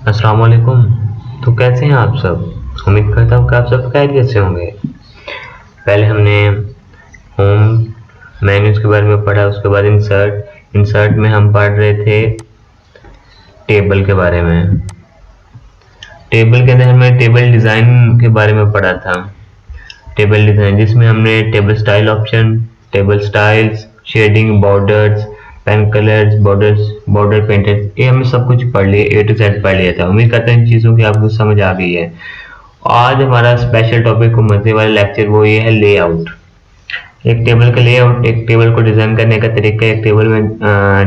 अस्सलाम वालेकुम। तो कैसे हैं आप सब? उम्मीद करता हूँ कि आप सब खैरियत से होंगे। पहले हमने होम मेन्यूज के बारे में पढ़ा, उसके बाद इंसर्ट इंसर्ट में हम पढ़ रहे थे टेबल के बारे में। टेबल के अंदर हमने टेबल डिज़ाइन के बारे में पढ़ा था। टेबल डिज़ाइन जिसमें हमने table style option, table styles, shading, borders, pen colours, border painted, ये हमने सब कुछ पढ़ लिया, ए टू जेड पढ़ लिया था। उम्मीद करते हैं इन चीज़ों की आपको समझ आ गई है। आज हमारा स्पेशल टॉपिक को मजे वाला लेक्चर वो ये है लेआउट। एक टेबल का लेआउट, एक टेबल को डिजाइन करने का तरीका, एक टेबल में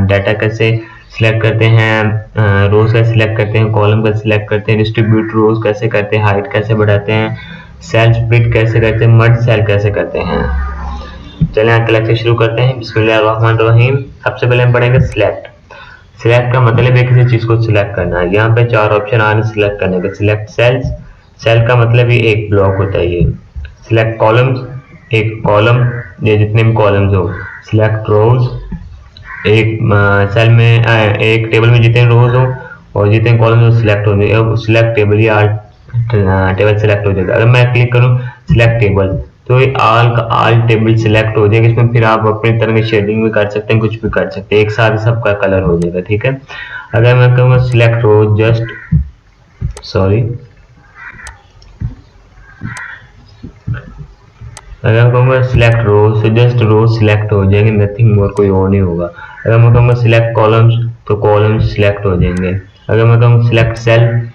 डाटा कैसे सिलेक्ट करते हैं, रोज कैसे सिलेक्ट करते हैं, कॉलम कैसे सिलेक्ट करते हैं, डिस्ट्रीब्यूट रोज कैसे करते हैं, हाइट कैसे बढ़ाते हैं, सेल स्प्लिट कैसे करते हैं, मर्ज सेल कैसे करते हैं। चलिए आज का लेक्चर शुरू करते हैं। बिस्मिल्लाहिर्रहमानिर्रहीम। सबसे पहले हम पढ़ेंगे सिलेक्ट। सिलेक्ट का मतलब है किसी चीज को सिलेक्ट करना है। यहाँ पे 4 ऑप्शन आ रहे हैं सिलेक्ट करने के। सिलेक्ट सेल्स, सेल का मतलब ये एक ब्लॉक होता है ये। सिलेक्ट कॉलम्स, एक कॉलम, ये जितने भी कॉलम्स हो। सिलेक्ट रोज, एक सेल में एक टेबल में जितने रोज हो और जितने कॉलम हो सिलेक्ट हो जाए। सिलेक्ट टेबल या टेबल सिलेक्ट हो जाएगा। अगर मैं क्लिक करूँ सिलेक्ट टेबल तो ये आल का आल टेबल सिलेक्ट हो जाएगा। इसमें फिर आप अपनी तरह की शेडिंग भी कर सकते हैं, कुछ भी कर सकते हैं, एक साथ सबका कलर हो जाएगा। ठीक है। अगर मैं कहूँगा सिलेक्ट रोज, जस्ट सॉरी, अगर मैं कहूँगा सिलेक्ट रोज तो जस्ट रोज सिलेक्ट हो जाएंगे, नथिंग और, कोई और नहीं होगा। अगर मैं कहूँगा सिलेक्ट कॉलम्स तो कॉलम्स सिलेक्ट हो जाएंगे। अगर मैं कहूँगा सिलेक्ट सेल,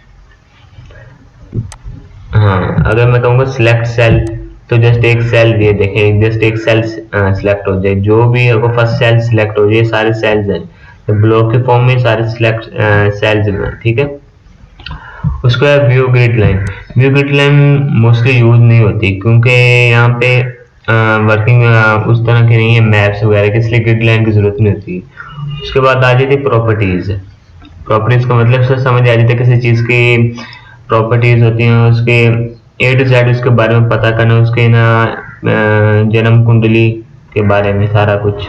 हाँ, अगर मैं कहूँगा सिलेक्ट सेल तो जस्ट एक सेल दिए, देखें जस्ट एक सेल सिलेक्ट हो जाए। जो भी अगर फर्स्ट सेल सिलेक्ट हो जाए, सारे सेल्स हैं तो ब्लॉक के फॉर्म में सारे सिलेक्ट सेल्स हैं। ठीक है। उसके बाद view grid line. View grid line mostly use नहीं होती क्योंकि यहाँ पे वर्किंग उस तरह की नहीं है मैप्स वगैरह की, इसलिए ग्रिड लाइन की जरूरत नहीं होती। उसके बाद आ जाती प्रॉपर्टीज। प्रॉपर्टीज का मतलब से समझ आ जाता है किसी चीज की प्रॉपर्टीज होती हैं, उसके ए टू जेड उसके बारे में पता करना, उसके ना जन्म कुंडली के बारे में सारा कुछ।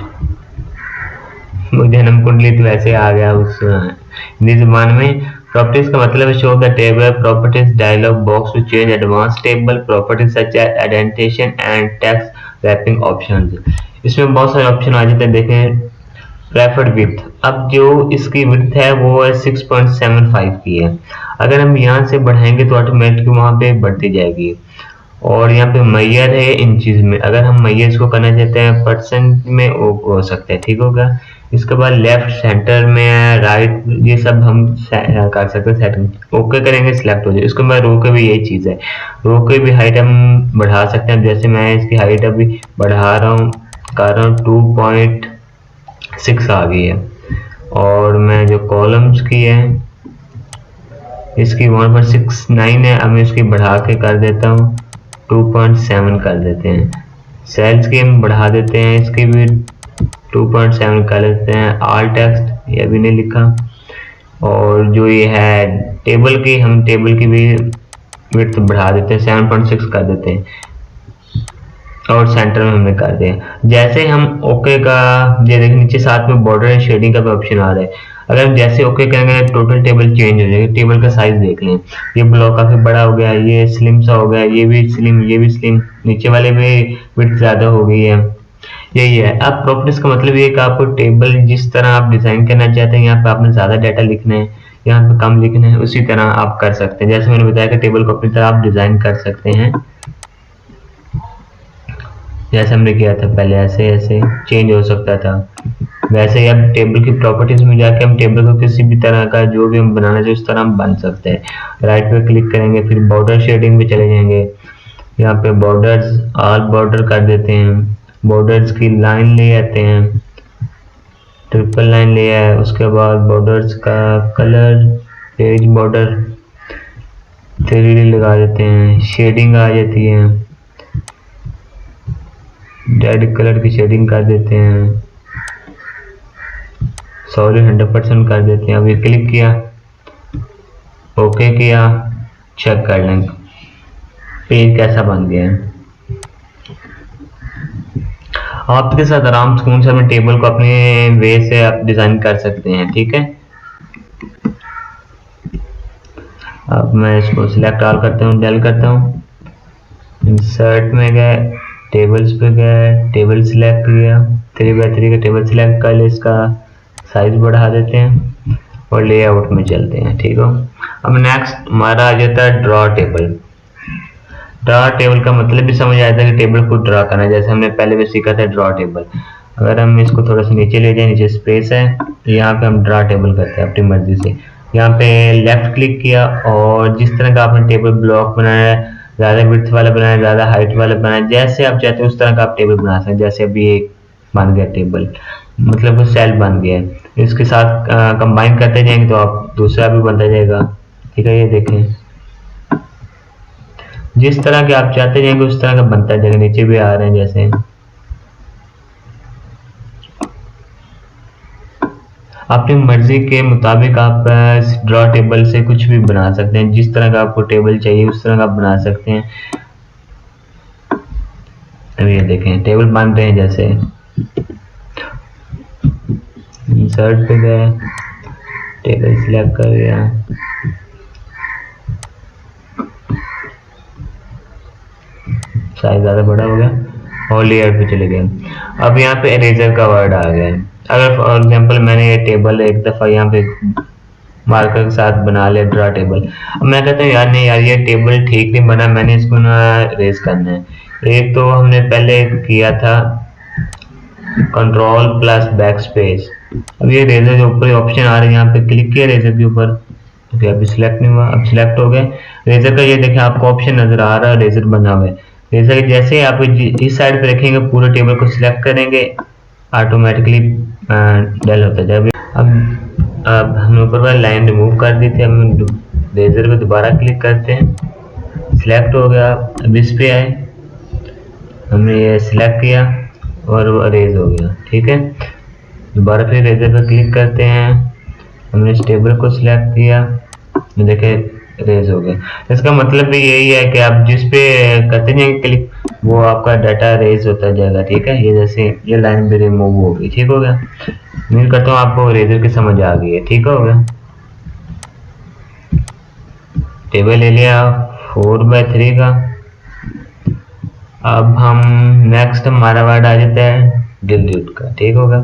जन्म कुंडली तो वैसे आ गया उस हिंदी जुबान में। प्रॉपर्टीज का मतलब है show the table properties dialog box to change advance table properties such as identification and text wrapping options. इसमें बहुत सारे ऑप्शन आ जाते हैं। देखें प्रेफर्ड विड्थ, अब जो इसकी विड्थ है वो है 6.75 की है। अगर हम यहाँ से बढ़ाएंगे तो ऑटोमेटिक वहाँ पे बढ़ती जाएगी। और यहाँ पे मैयर है इंचज में, अगर हम मैयर्स को करना चाहते हैं परसेंट में वो हो सकता है। ठीक होगा। इसके बाद लेफ्ट सेंटर में राइट, ये सब हम कर सकते हैं सेटिंग। ओके करेंगे सिलेक्ट हो जाए। इसके बाद रो के भी यही चीज़ है, रो के भी हाइट हम बढ़ा सकते हैं। जैसे मैं इसकी हाइट अभी बढ़ा रहा हूँ, कर रहा हूँ 2.6 आ गई है। और मैं जो कॉलम्स की है इसकी 1.69 है, अब मैं इसकी बढ़ा के कर देता हूँ 2.7 कर देते हैं। सेल्स की हम बढ़ा देते हैं, इसकी भी 2.7 कर लेते हैं। ऑल टेक्स्ट ये भी नहीं लिखा। और जो ये है टेबल की, हम टेबल की भी विड्थ बढ़ा देते हैं, 7.6 कर देते हैं। और सेंटर में हमने कर दिया। जैसे हम ओके का, ये देखिए नीचे साथ में बॉर्डर एंड शेडिंग का भी ऑप्शन आ रहा है। अगर हम जैसे ओके करेंगे टोटल टेबल चेंज हो जाएगा। टेबल का साइज देख लें, ये ब्लॉक काफी बड़ा हो गया, ये स्लिम सा हो गया, ये भी स्लिम, ये भी स्लिम, नीचे वाले में विड्थ ज्यादा हो गई है। यही है। अब प्रॉपर्टीज का मतलब ये है कि आपको टेबल जिस तरह आप डिजाइन करना चाहते हैं, यहाँ पे आपने ज्यादा डाटा लिखना है, यहाँ पे कम लिखना है, उसी तरह आप कर सकते हैं। जैसे मैंने बताया कि टेबल को अपनी तरह आप डिजाइन कर सकते हैं, जैसे हमने किया था पहले, ऐसे ऐसे चेंज हो सकता था। वैसे ही अब टेबल की प्रॉपर्टीज में जाके हम टेबल को किसी भी तरह का जो भी हम बनाना चाहिए उस तरह हम बन सकते हैं। राइट पे क्लिक करेंगे, फिर बॉर्डर शेडिंग में चले जाएंगे। यहाँ पे बॉर्डर्स ऑल बॉर्डर कर देते हैं, बॉर्डर्स की लाइन ले आते हैं, ट्रिपल लाइन ले आए। उसके बाद बॉर्डर्स का कलर, पेज बॉर्डर 3D लगा देते हैं, शेडिंग आ जाती है, रेड कलर की शेडिंग कर देते हैं, सॉरी 100% कर देते हैं। अभी क्लिक किया, ओके किया, चेक कर लें पेज कैसा बन गया है। आपके साथ आराम सुकून से अपने टेबल को अपने वे से आप डिजाइन कर सकते हैं। ठीक है। अब मैं इसको सिलेक्ट ऑल करता हूँ, डेल करता हूँ, इंसर्ट में गए, टेबल्स पे गए, टेबल सिलेक्ट किया, 3x3 का टेबल सिलेक्ट कर लिया, इसका साइज बढ़ा देते हैं और लेआउट में चलते हैं। ठीक हो, अब नेक्स्ट हमारा आ जाता है ड्रॉ टेबल। ड्रॉ टेबल का मतलब भी समझ आया था कि टेबल को ड्रॉ करना है, जैसे हमने पहले भी सीखा था ड्रॉ टेबल। अगर हम इसको थोड़ा सा नीचे ले जाए, नीचे स्पेस है, तो यहाँ पे हम ड्रॉ टेबल करते हैं अपनी मर्जी से। यहाँ पे लेफ्ट क्लिक किया और जिस तरह का आपने टेबल ब्लॉक बनाया है, ज़्यादा विड्थ वाला बनाया है, ज़्यादा हाइट वाला बनाया है, जैसे आप चाहते हैं उस तरह का आप टेबल बना सकते हैं। जैसे अभी एक बन गया टेबल, मतलब वो सेल बन गया है। इसके साथ कंबाइन करते जाएंगे तो आप दूसरा भी बनता जाएगा। ठीक है, ये देखें, जिस तरह के आप चाहते जाएंगे उस तरह का बनता जाएगा। नीचे भी आ रहे हैं, जैसे अपनी मर्जी के मुताबिक आप ड्रॉ टेबल से कुछ भी बना सकते हैं। जिस तरह का आपको टेबल चाहिए उस तरह का आप बना सकते हैं। अभी ये देखें टेबल बन रहे हैं, जैसे इंसर्ट पे गए, टेबल सिलेक्ट कर लिया, साइज ज़्यादा बड़ा हो गया और लेयर पे चले गए। अब यहाँ पे इरेजर का वर्ड आ गया है। अगर फॉर एग्जांपल मैंने ये टेबल एक दफ़ा यहाँ पे मार्कर के साथ बना लिया ड्रा टेबल, अब मैं कहता हूँ यार नहीं यार ये टेबल ठीक नहीं बना, मैंने इसको ना रेज करना है। एक तो हमने पहले किया था कंट्रोल प्लस बैक स्पेस। अब ये रेजर के ऊपर ऑप्शन आ रहे हैं, यहाँ पे क्लिक किया रेजर के ऊपर, ओके अभी सिलेक्ट नहीं हुआ, अब सिलेक्ट हो गए। रेजर का ये देखें आपको ऑप्शन नजर आ रहा है, रेजर बना हुआ है। रेजर जैसे ही आप इस साइड पे रखेंगे, पूरे टेबल को सिलेक्ट करेंगे, ऑटोमेटिकली डल होता जाए। अब हमने ऊपर वाली लाइन रिमूव कर दी थी, हम रेजर पे दोबारा क्लिक करते हैं, सिलेक्ट हो गया। अब इस पे आए, हमने ये सिलेक्ट किया और वो अरेज हो गया। ठीक है, दोबारा फिर रेजर पे क्लिक करते हैं, हमने इस टेबल को सिलेक्ट किया, देखे रेज हो गया। इसका मतलब भी यही है कि आप जिस पे करते जाएंगे क्लिक, वो आपका डाटा रेज होता जाएगा। ठीक है, ये जैसे ये लाइन भी रिमूव हो गई। ठीक हो गया, उम्मीद करता हूँ आपको रेजर की समझ आ गई है। ठीक हो गया, टेबल ले लिया 4x3 का। अब हम नेक्स्ट हमारा वर्ड आ जाता है डिलीट का। ठीक होगा,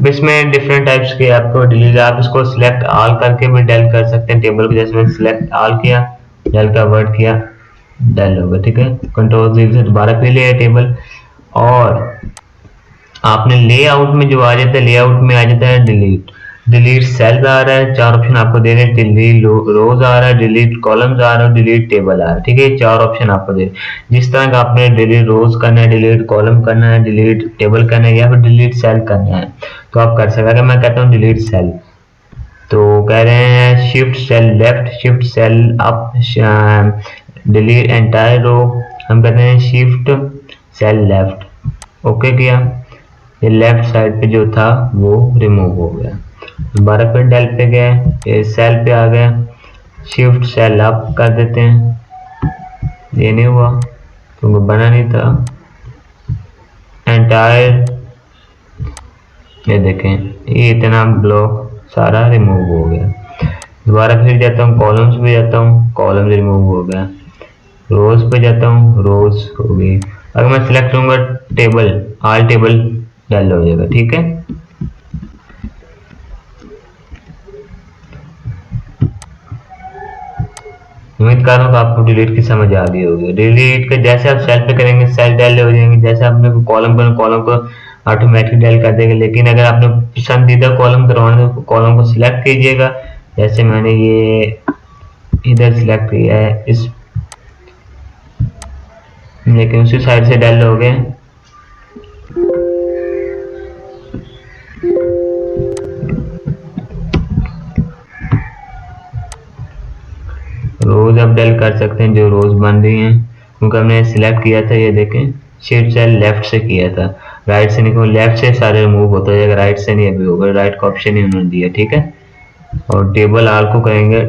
अब इसमें डिफरेंट टाइप्स के आपको डिलीट, आप इसको सिलेक्ट ऑल करके भी डेल कर सकते हैं टेबल को। जैसे मैंने सिलेक्ट ऑल किया, डेल का वर्ड किया, डेल होगा। ठीक है, कंट्रोल Z से दोबारा फिर लिया टेबल, और आपने लेआउट में जो आ जाता है, लेआउट में आ जाता है डिलीट। डिलीट सेल्स आ रहा है, 4 ऑप्शन आपको दे रहे हैं, डिलीट रोज आ रहा है, डिलीट कॉलम्स आ रहा है, डिलीट टेबल आ रहा है। ठीक है, 4 ऑप्शन आपको दे रहे हैं। जिस तरह का आपने डिलीट रोज करना है, डिलीट कॉलम करना है, डिलीट टेबल करना है, या फिर डिलीट सेल करना है, तो आप कर सकते हैं। अगर मैं कहता हूँ डिलीट सेल, तो कह रहे हैं shift cell left, shift cell up, delete entire row, हम कहते हैं शिफ्ट सेल लेफ्ट। ओके किया, ये लेफ्ट साइड पे जो था वो रिमूव हो गया। दोबारा फिर डेल पे गए, सेल पे आ गए, शिफ्ट सेल अप कर देते हैं, ये नहीं हुआ क्योंकि बना नहीं था। एंटायर, ये देखें ये इतना ब्लॉक सारा रिमूव हो गया। दोबारा फिर जाता हूँ कॉलम्स पे जाता हूँ, कॉलम्स रिमूव हो गया। रोज पे जाता हूँ, रोज हो गई। अगर मैं सिलेक्ट करूंगा टेबल, ऑल टेबल डल हो जाएगा। ठीक है, उम्मीद कर रहा हूँ आपको डिलीट की समझ आ गई होगी। डिलीट के जैसे आप सेल पे करेंगे सेल डेल हो जाएंगे, जैसे आपने कॉलम करना कॉलम को ऑटोमेटिक डेल कर देगा। लेकिन अगर आपने पसंदीदा कॉलम करवाना तो कॉलम को सिलेक्ट कीजिएगा, जैसे मैंने ये इधर सिलेक्ट किया है इस, लेकिन उसी साइड से डेल हो गए। रोज आप डेल कर सकते हैं जो रोज बन रही हैं, क्योंकि हमने सिलेक्ट किया था, ये देखें शिफ्ट सेल लेफ्ट से किया था, राइट से नहीं, क्योंकि लेफ्ट से सारे रिमूव होता जाएगा, राइट से नहीं अभी होगा, राइट का ऑप्शन ही उन्होंने दिया। ठीक है, और टेबल आल को करेंगे,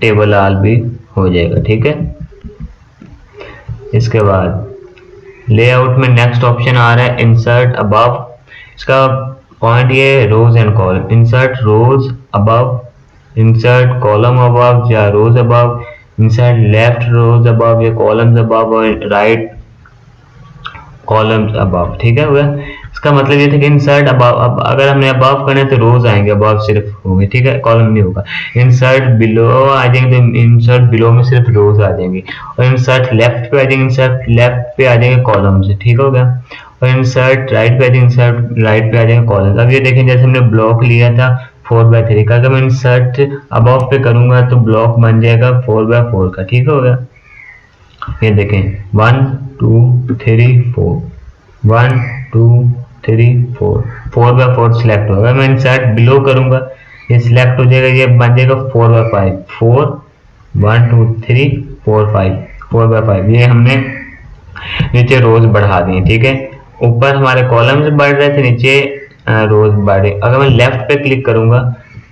टेबल आल भी हो जाएगा। ठीक है, इसके बाद लेआउट में नेक्स्ट ऑप्शन आ रहा है इंसर्ट अबव। इसका पॉइंट ये rows and column, insert rows above, insert column above या rows above, insert left rows above या कॉलम्स अबव और राइट कॉलम्स अबव, ठीक है हुआ। इसका मतलब ये था कि इंसर्ट अबव, अब अगर हमने अबव करना है तो रोज आएंगे, अबव सिर्फ होंगे, ठीक है, कॉलम नहीं होगा। इंसर्ट बिलो आ जाएंगे तो इंसर्ट बिलो में सिर्फ रोज आ जाएंगे, और इंसर्ट लेफ्ट पे आ जाएंगे, इंसर्ट लेफ्ट पे आ जाएंगे कॉलम्स, ठीक हो गया। और इंसर्ट राइट पे आ जाएंगे, इंसर्ट राइट पे आ जाएंगे कॉलम्स। अब ये देखें जैसे हमने ब्लॉक लिया था 4x3 का, अगर मैं इंसर्ट अबव पे करूंगा तो ब्लॉक बन जाएगा 4x4 का, ठीक हो गया। ये देखें 1 2 3 4, 1 2 3 4, 4x4 सिलेक्ट होगा। मैं इंसर्ट बिलो करूंगा, ये सिलेक्ट हो जाएगा, ये बन जाएगा 4x5, 4 1 2 3 4 5, 4x5। ये हमने नीचे रोज बढ़ा दिए, ठीक है। ऊपर हमारे कॉलम्स बढ़ रहे थे, नीचे रोज बढ़े। अगर मैं लेफ्ट पे क्लिक करूंगा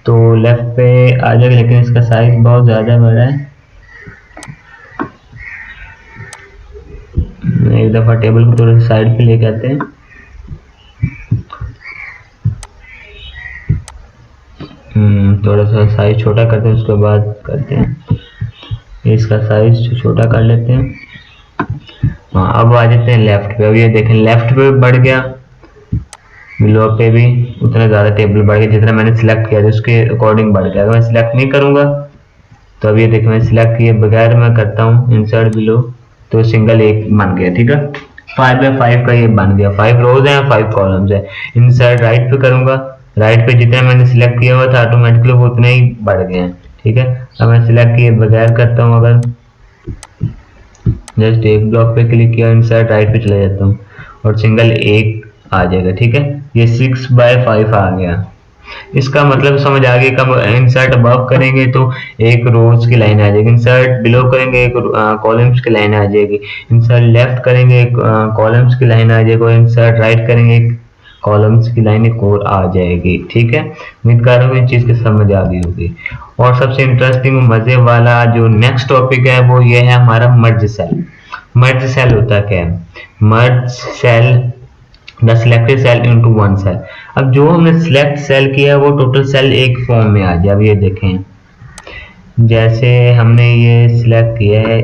तो लेफ्ट पे आ जाएगा, लेकिन इसका साइज बहुत ज्यादा बड़ा है। एक दफा टेबल को थोड़ा सा साइड पे लेके आते हैं। थोड़ा सा साइज छोटा करते हैं, उसके बाद करते हैं इसका साइज छोटा कर लेते हैं। हाँ, अब आ जाते हैं लेफ्ट पे। अब ये देखें लेफ्ट पे बढ़ गया, बिलो पे भी उतना ज्यादा टेबल बढ़ गया, जितना मैंने सिलेक्ट किया था उसके अकॉर्डिंग बढ़ गया। अगर मैं सिलेक्ट नहीं करूंगा तो अब ये देखें मैं सिलेक्ट किए बगैर मैं करता हूँ इंसर्ट बिलो तो सिंगल एक बन गया, ठीक है। 5x5 का ये बन गया, 5 रोज है 5 कॉलम्स है। इंसर्ट राइट पे करूंगा, राइट पे जितना मैंने सिलेक्ट किया हुआ था ऑटोमेटिकली वो उतने ही बढ़ गए हैं, ठीक है। अब मैं सिलेक्ट किए बगैर करता हूँ, अगर जस्ट एक ब्लॉक पे क्लिक किया इंसर्ट राइट पे चला जाता हूँ और सिंगल एक आ जाएगा, ठीक है। ये 6x5 आ गया। इसका मतलब समझ आ गया। कब इंसर्ट अबव करेंगे तो एक रोज की लाइन आ जाएगी, इंसर्ट बिलो करेंगे एक कॉलम्स की लाइन आ जाएगी, इंसर्ट लेफ्ट करेंगे एक कॉलम्स की लाइन आ जाएगी, और इंसर्ट राइट करेंगे एक कॉलम्स की लाइन एक और आ जाएगी, ठीक है। उम्मीद कर रहा हूँ इस चीज की समझ आ गई होगी। और सबसे इंटरेस्टिंग मजे वाला जो नेक्स्ट टॉपिक है वो ये है हमारा मर्ज सेल। मर्ज सेल होता क्या है? Merge cell the selected cell into one cell. अब जो हमने सिलेक्ट सेल किया है वो टोटल सेल एक फॉर्म में आ जाए। अब ये देखें जैसे हमने ये सिलेक्ट किया है,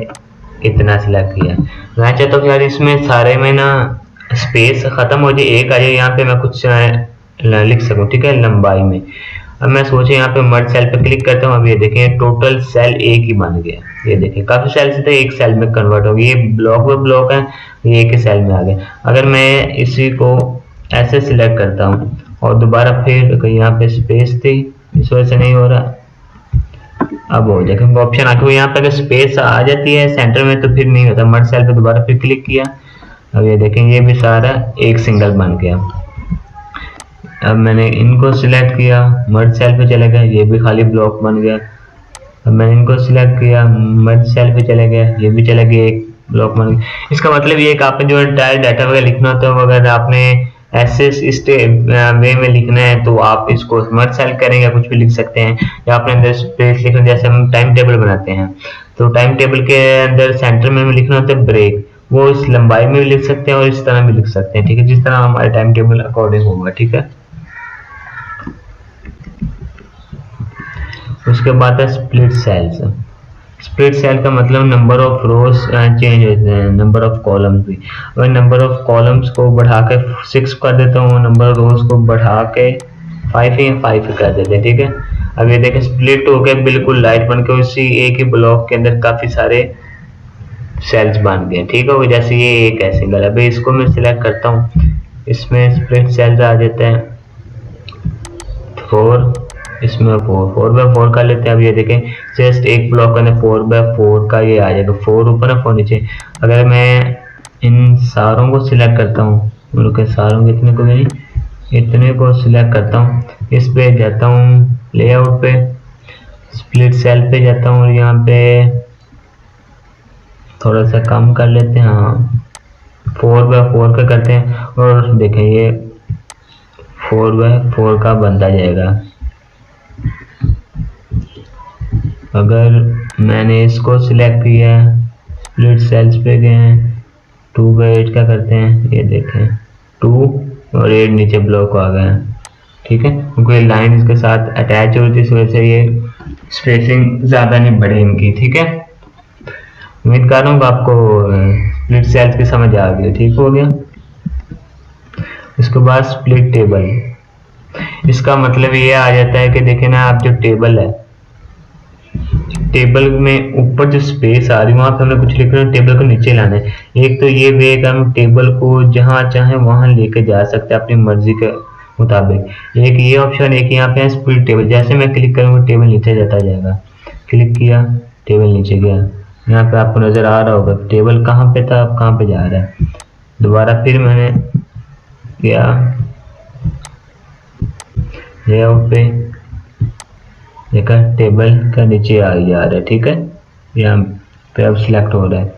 इतना सिलेक्ट किया है, मैं चाहता हूँ यार इसमें सारे में ना स्पेस खत्म हो जाए, एक आ जाए, यहाँ पे मैं कुछ लिख सकूं, ठीक है, लंबाई में। अब मैं सोचे यहाँ पे मर्ज सेल पे क्लिक करता हूँ। अब ये देखें टोटल सेल एक ही बन गया। ये देखें काफी सेल से थे एक सेल में कन्वर्ट हो गया, ये ब्लॉक में ब्लॉक है, ये एक ही सेल में आ गया। अगर मैं इसी को ऐसे सिलेक्ट करता हूँ और दोबारा फिर यहाँ पे स्पेस थी इस वजह से नहीं हो रहा, अब हो जाएगा ऑप्शन आके यहाँ पे अगर स्पेस आ जाती है सेंटर में तो फिर नहीं होता। मर्ज सेल पे दोबारा फिर क्लिक किया, अब ये देखें ये भी सारा एक सिंगल बन गया। अब मैंने इनको सिलेक्ट किया, मर्ज सेल पे चले गए, ये भी खाली ब्लॉक बन गया। अब मैंने इनको सिलेक्ट किया, मर्ज सेल पे चले गए, ये भी चले गए, एक ब्लॉक बन गया। इसका मतलब ये कि आपने जो एंटायर डाटा वगैरह लिखना होता है, अगर आपने ऐसे इस वे में लिखना है तो आप इसको मर्ज सेल करेंगे या कुछ भी लिख सकते हैं, या आपने अंदर स्पेस लिखना, जैसे हम टाइम टेबल बनाते हैं तो टाइम टेबल के अंदर सेंटर में लिखना होता है ब्रेक, वो इस लंबाई में भी लिख सकते हैं और इस तरह भी लिख सकते हैं, ठीक है, जिस तरह हमारे टाइम टेबल अकॉर्डिंग होगा, ठीक है। उसके बाद है स्प्लिट सेल्स। स्प्लिट सेल का मतलब नंबर ऑफ रोज चेंज होते हैं, नंबर ऑफ कॉलम्स भी। अगर नंबर ऑफ कॉलम्स को बढ़ा के 6 कर देता हूँ, नंबर ऑफ रोज को बढ़ा के 5 कर देते हैं, ठीक है। अब ये देखें स्प्लिट हो गया बिल्कुल लाइट बन के, उसी एक ही ब्लॉक के अंदर काफी सारे सेल्स बन गए, ठीक है। जैसे ये एक है सिंगल, अभी इसको मैं सिलेक्ट करता हूँ, इसमें स्प्लिट सेल्स आ जाते हैं 4, इसमें 4 कर लेते हैं। अब ये देखें जस्ट एक ब्लॉक का 4x4 का ये आ जाएगा, 4 ऊपर है 4 नीचे। अगर मैं इन सारों को सिलेक्ट करता हूँ, उनके सारों को इतने को नहीं, इतने को सिलेक्ट करता हूँ, इस पे जाता हूँ लेआउट पे, स्प्लिट सेल पे जाता हूँ और यहाँ पे थोड़ा सा कम कर लेते हैं, हाँ 4x4 का करते हैं। और देखें ये 4x4 का बनता जाएगा। अगर मैंने इसको सिलेक्ट किया, स्प्लिट सेल्स पे गए हैं, 2x8 का करते हैं, ये देखें 2 और 8 नीचे ब्लॉक आ गए हैं, ठीक है, क्योंकि लाइन इसके साथ अटैच होती है इस वजह से ये स्पेसिंग ज्यादा नहीं बढ़ी इनकी, ठीक है। उम्मीद कर रहा हूँ आपको स्प्लिट सेल्स की समझ आ गई। ठीक हो गया। इसके बाद स्प्लिट टेबल, इसका मतलब ये आ जाता है कि देखें ना, आप जो टेबल है, टेबल में ऊपर जो स्पेस आ रही है वहां पे हमें कुछ लिखना है, टेबल को नीचे लाना है। एक तो ये वे का हम टेबल को जहां चाहे वहां लेके जा सकते हैं अपनी मर्जी के मुताबिक। एक ये ऑप्शन, एक यहाँ पे है स्प्लिट टेबल। जैसे मैं क्लिक करूंगा टेबल नीचे जाता जाएगा, क्लिक किया टेबल नीचे गया। यहाँ पे आपको नजर आ रहा होगा टेबल कहाँ पे था, अब कहाँ पे जा रहा है। दोबारा फिर मैंने गया लेआउट पे, देखा टेबल का नीचे आ जा रहा है। ठीक है, यहाँ पे अब सिलेक्ट हो रहा है।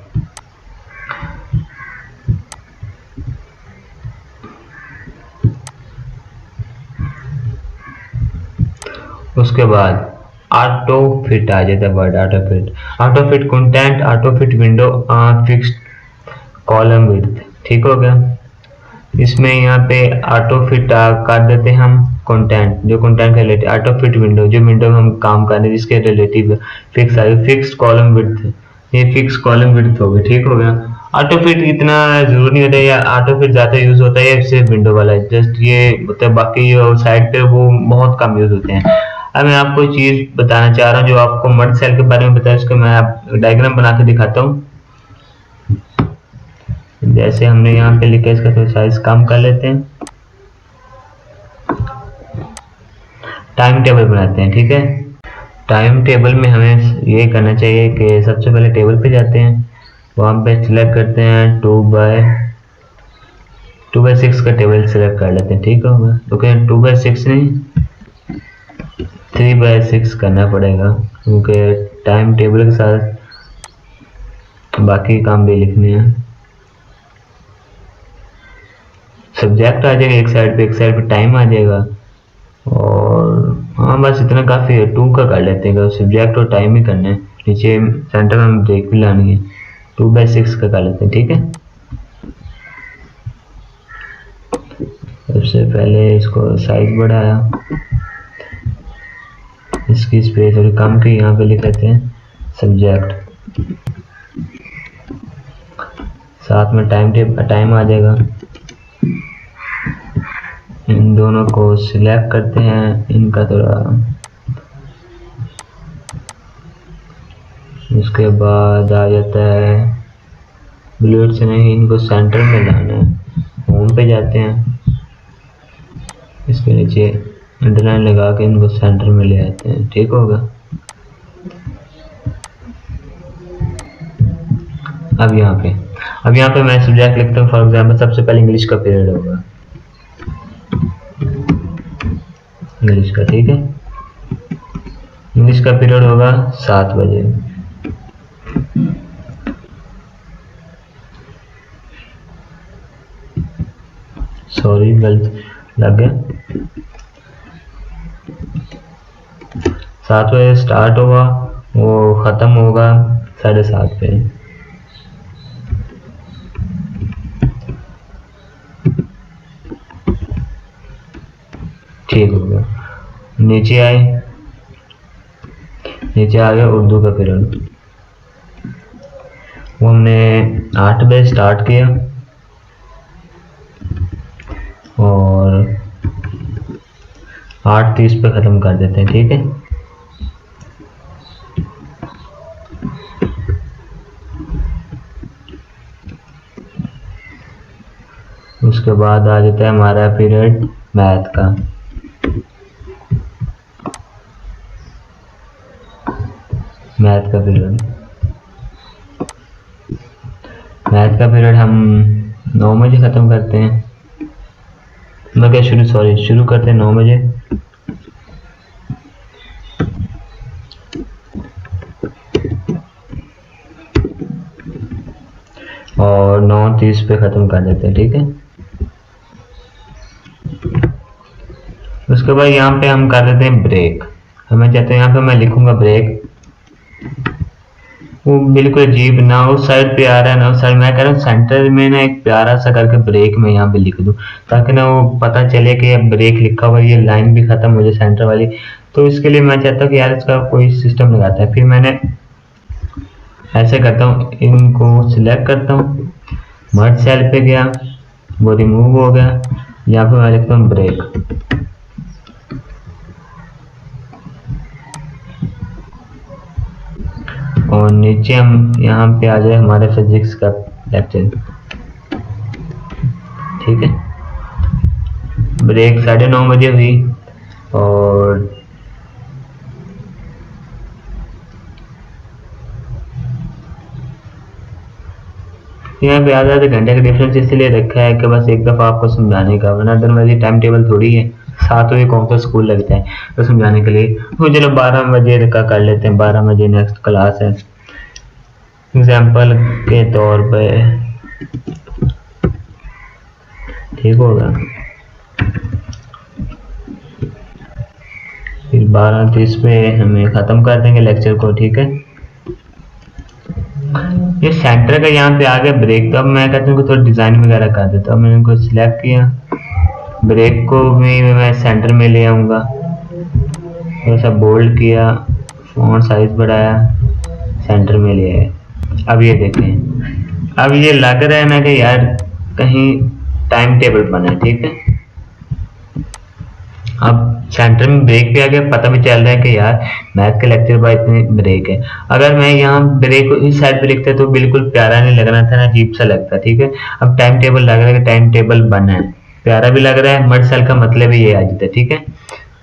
उसके बाद ऑटो फिट आ जाता है word, auto fit, auto fit content, auto fit window, fixed column width. ठीक हो गया। इसमें यहाँ पे ऑटो फिट कर देते हैं हम कंटेंट, जो कंटेंट के रिलेटेड, ऑटो फिट विंडो, जो विंडो में हम काम कर रहे हैं जिसके रिलेटिव फिक्स आ गया, फिक्स्ड कॉलम विड्थ, ये फिक्स कॉलम विड्थ हो गया। ठीक हो गया। ऑटो फिट इतना जरूरी नहीं होता है, या ऑटो फिट ज्यादा यूज होता है सिर्फ विंडो वाला, जस्ट ये होता है, बाकी साइड पे वो बहुत कम यूज होते हैं। अब मैं आपको चीज बताना चाह रहा हूँ, जो आपको मर्ज सेल के बारे में बताया, उसको मैं आप डायग्राम बना के दिखाता हूँ। जैसे हमने यहाँ पे लिखा, इसका थोड़ा साइज कम कर लेते हैं, टाइम टेबल बनाते हैं। ठीक है, टाइम टेबल में हमें ये करना चाहिए कि सबसे पहले टेबल पे जाते हैं, वहाँ पे सिलेक्ट करते हैं 2x6 का टेबल सिलेक्ट कर लेते हैं। ठीक होगा, तो क्या 2x6 नहीं 3x6 करना पड़ेगा, क्योंकि टाइम टेबल के साथ बाकी काम भी लिखने हैं। सब्जेक्ट आ जाएगा एक साइड पे टाइम आ जाएगा, और हाँ बस इतना काफी है। 2 का कर लेते हैं, सब्जेक्ट और टाइम ही करना है, नीचे सेंटर में ब्रेक भी लानी है। 2/6 का कर लेते हैं। ठीक है, सबसे पहले इसको साइज बढ़ाया, इसकी स्पेस थोड़ी कम की, यहाँ पे लिख लेते हैं सब्जेक्ट, साथ में टाइम आ जाएगा। इन दोनों को सिलेक्ट करते हैं, इनका थोड़ा, उसके बाद आ जाता है बुलेट से नहीं, इनको सेंटर में लाना है। होम पे जाते हैं, इसके नीचे अंडरलाइन लगा के इनको सेंटर में ले आते हैं। ठीक होगा। अब यहाँ पे मैं सब्जेक्ट लिखता हूँ, फॉर एग्जाम्पल सबसे पहले इंग्लिश का पीरियड होगा, इंग्लिश का। ठीक है, इंग्लिश का पीरियड होगा 7 बजे। सॉरी गलत लग गया, 7 बजे स्टार्ट होगा, वो खत्म होगा 7:30 पे। ठीक हो गया। नीचे आ गया उर्दू का पीरियड, वो हमने 8 बजे स्टार्ट किया और 8:30 पे खत्म कर देते हैं। ठीक है, उसके बाद आ जाता है हमारा पीरियड मैथ का। मैथ का पीरियड हम 9 बजे खत्म करते हैं, मैं क्या शुरू करते हैं 9 बजे। और 9:30 पे खत्म कर देते हैं। ठीक है, उसके बाद यहाँ पे हम कर देते हैं ब्रेक। हमें चाहते हैं यहाँ पे मैं लिखूंगा ब्रेक, वो बिल्कुल अजीब, ना उस साइड पे आ रहा है ना उस साइड, मैं कह रहा हूँ सेंटर में ना एक प्यारा सा करके ब्रेक में यहाँ पे लिख दूँ, ताकि ना वो पता चले कि ब्रेक लिखा हुआ, ये लाइन भी खत्म हो जाए सेंटर वाली। तो इसके लिए मैं चाहता हूँ कि यार इसका कोई सिस्टम लगाता है। फिर मैंने ऐसे करता हूँ, इनको सिलेक्ट करता हूँ, मर्ज सेल पे गया, वो रिमूव हो गया। यहाँ पे मैं लिखता हूँ ब्रेक, और नीचे हम यहाँ पे आ जाए हमारे फिजिक्स का लेक्चर। ठीक है, ब्रेक 9:30 बजे हुई, और यहाँ पे आधा घंटे का डिफरेंस इसलिए रखा है कि बस एक दफ़ा आपको समझाने का, वरना अदरवाइज टाइम टेबल थोड़ी है, 7 बजे कौन सा स्कूल लगता है तो समझाने के लिए। तो चलो 12 बजे का कर लेते हैं, 12 बजे नेक्स्ट क्लास है। एग्जाम्पल के तौर पे ठीक होगा, फिर 12:30 पे हमें ख़त्म कर देंगे लेक्चर को। ठीक है, ये सेंटर का यहाँ पे आ गया ब्रेक। तो अब मैं कहता हूँ कि थोड़ा डिज़ाइन वगैरह कर देता हूँ। मैंने इनको सिलेक्ट किया, ब्रेक को भी मैं सेंटर में ले आऊँगा, थोड़ा सा बोल्ड किया, फ़ॉन्ट साइज बढ़ाया, सेंटर में ले आया। अब ये देखें, अब ये लग रहा है ना कि यार कहीं टाइम टेबल बना है। ठीक है, अब सेंटर में ब्रेक पे आ गया, पता भी चल रहा है कि यार मैथ के लेक्चर बाद इतनी ब्रेक है। अगर मैं यहाँ ब्रेक को इस साइड पे लिखता तो बिल्कुल प्यारा नहीं लगना था ना, अजीब सा लगता। ठीक है, अब टाइम टेबल लग रहा है कि टाइम टेबल बना है, प्यारा भी लग रहा है, मर्ज सेल का मतलब ही ये आ जाता है। ठीक है,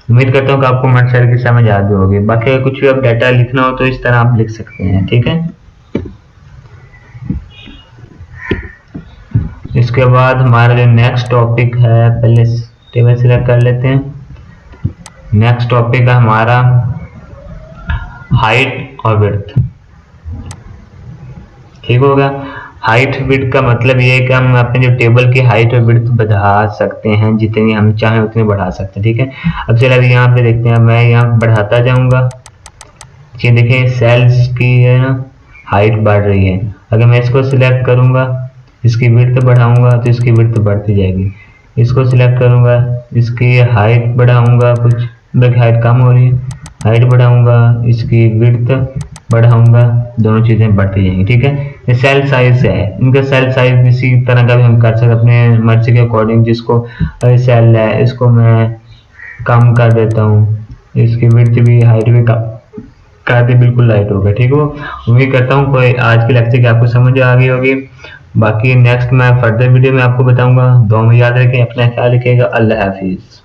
उम्मीद करता हूँ कि आपको मर्ज सेल की समझ आ गई होगी। बाकी अगर कुछ भी आप डाटा लिखना हो तो इस तरह आप लिख सकते हैं। ठीक है, इसके बाद हमारा जो नेक्स्ट टॉपिक है, पहले टेबल सिलेक्ट कर लेते हैं। नेक्स्ट टॉपिक है हमारा हाइट और विड्थ। ठीक होगा, हाइट विड्थ का मतलब ये है कि हम अपने जो टेबल की हाइट और विड्थ बढ़ा सकते हैं, जितनी हम चाहें उतनी बढ़ा सकते हैं। ठीक है, अब चलिए अभी यहाँ पे देखते हैं, मैं यहाँ बढ़ाता जाऊंगा। ये देखिए सेल्स की है ना हाइट बढ़ रही है। अगर मैं इसको सिलेक्ट करूंगा, इसकी विड्थ बढ़ाऊंगा तो इसकी विड्थ बढ़ती जाएगी। इसको सिलेक्ट करूंगा, इसकी हाइट बढ़ाऊंगा, कुछ हाइट कम हो रही है, हाइट बढ़ाऊंगा, इसकी विड्थ बढ़ाऊंगा, दोनों चीजें बढ़ती जाएंगी। ठीक है, ये सेल साइज है, इनका सेल साइज इसी तरह का भी हम कर सकते हैं अपने मर्जी के अकॉर्डिंग। जिसको सेल है इसको मैं कम कर देता हूँ, इसकी विड्थ भी हाइट भी कम कर दे, बिल्कुल लाइट होगा। ठीक हो, उम्मीद करता हूँ कोई आज की लेक्चर की आपको समझ आ गई होगी। बाकी नेक्स्ट मैं फर्दर वीडियो में आपको बताऊंगा। दुआ में याद रखें, अपना ख्याल रखिएगा। अल्लाह हाफिज।